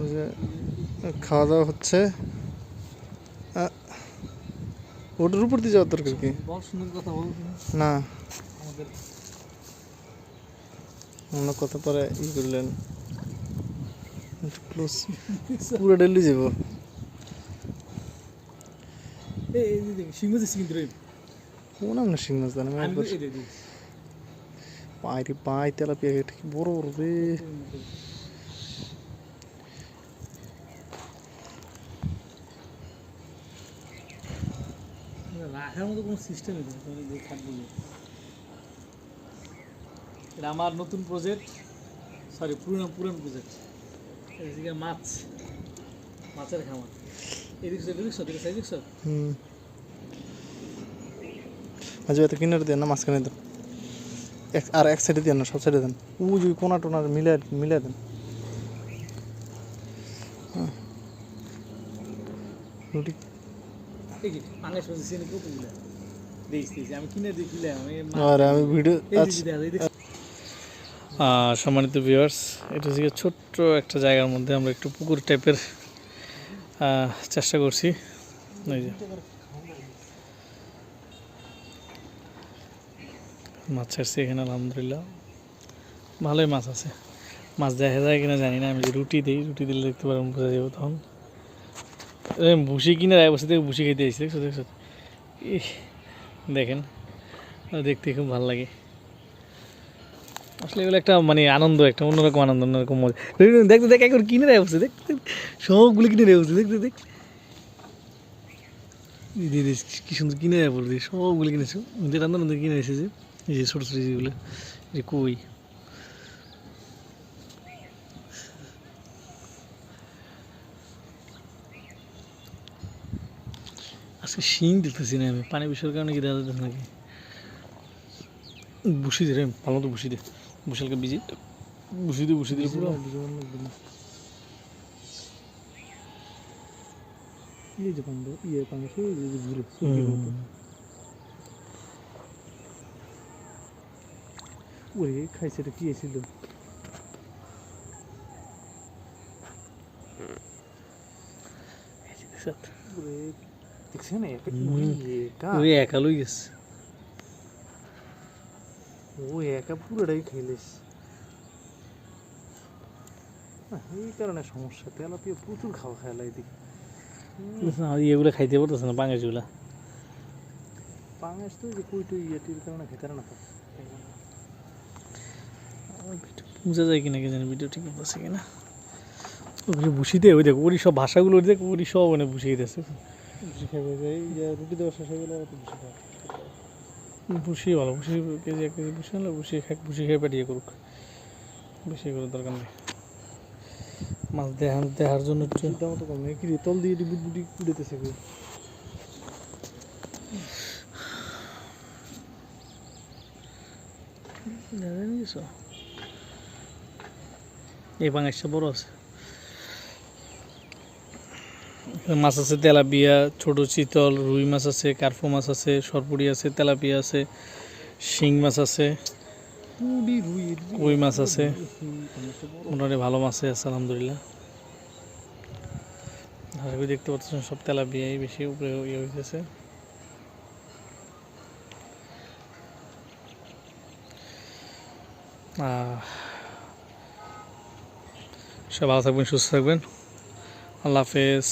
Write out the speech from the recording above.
ওই যে খাওয়া দাওয়া হচ্ছে। ওটার উপর দিয়ে যাওয়ার দরকার কি? না, অন্য কথা পরে ই করলেন পুরো ডেলি যাব। কোন আমরা সিং মাছ জানি পাই রে পাই, তেলাপিয়া কি বড় বড় রে। রাখার মতো কোনো সিস্টেম নেই। এটা আমার নতুন প্রজেক্ট, সরি পুরান প্রজেক্ট। এদিকে মাছের খামার। মাঝে এত কিনারে দেন না, মাঝখানে দেন, আর এক সাইডে দেন না, সব সাইডে দেন। ওই যে কোনা টোনা মিলে দেন। রুটি আমি ভিডিও। সম্মানিত ভিউয়ার্স, এটা হচ্ছে ছোট্ট একটা জায়গার মধ্যে আমরা একটু পুকুর টাইপের চেষ্টা করছি। এই যে মাছ ছাড়ছি এখানে, আলহামদুলিল্লাহ ভালোই মাছ আছে। মাছ দেখা যায় কিনা জানি না, আমি যে রুটি দিলে দেখতে পারবো, বোঝা যাবো তখন। ভুসি কিনে রায় বসে থেকে ভুসি খেতে আসছি, দেখছো দেখেন, দেখতে খুব ভালো লাগে আসলে। এগুলো একটা মানে আনন্দ, একটা অন্যরকম আনন্দ, অন্যরকম মজা। দেখতে একবার কিনে রায় বসে, দেখতে সবগুলো কিনে রায় বসে, দেখতে কি সুন্দর কিনে রায় বলছি, সবগুলো কিনেছো যে রান্না কিনে এসেছে। এই যে ছোটো ছোটো যেগুলো, যে কই আজকে শিং দেখতেছি না আমি, পানি বিষয়ের কারণে কি দেখা যাচ্ছে নাকি? বসি দে রে, ভালো মতো বসি দে, বসালকে বিজি বসি দিলে পুরো খাইছে। এটা কি এসেছিল? একা লই গেছে, ও একা পুরোটাই খাইলিস। এই কারণে সমস্যা, তেলাপিয়া প্রচুর খাওয়া খেলা এদিকে। এগুলো খাইতে পারতেছে না, পাঙ্গাসগুলা। পাঙ্গাস তো যে কইটই ইয়েটির কারণে খেতে না। বোঝা যায় কিনা কি জানি, ভিডিও ঠিক আছে কিনা। ওগুলো বসিতে ওই দেখো, ওরই সব ভাষাগুলো দেখ, ওরই সব মানে বসিয়ে দিয়েছে। বসে খাবে রুটি দেওয়া শেষ হয়ে গেলে বসিয়ে ভালো, কেজি 1 কেজি বসে হলে বসিয়ে খেয়ে পাঠিয়ে করুক, বেশি করে দরকার নেই। মাছ দেখার জন্য চিন্তা মতো কম নেই, কি তল দিয়ে বুটি উড়েতেছে। এই পাঙ্গাসটা বড় আছে। মাছ আছে তেলাপিয়া, ছোট চিতল, রুই মাছ আছে, কার্পো মাছ আছে, সরপুরি আছে, তেলাপিয়া আছে, শিং মাছ আছে, কই মাছ আছে। মোটামুটি ভালো মাছ আছে আলহামদুলিল্লাহ। আশা করি দেখতে পাচ্ছেন সব তেলাপিয়াই বেশি উপরে ইয়ে হইতেছে। সব ভালো থাকবেন, সুস্থ থাকবেন। আল্লাহ হাফেজ।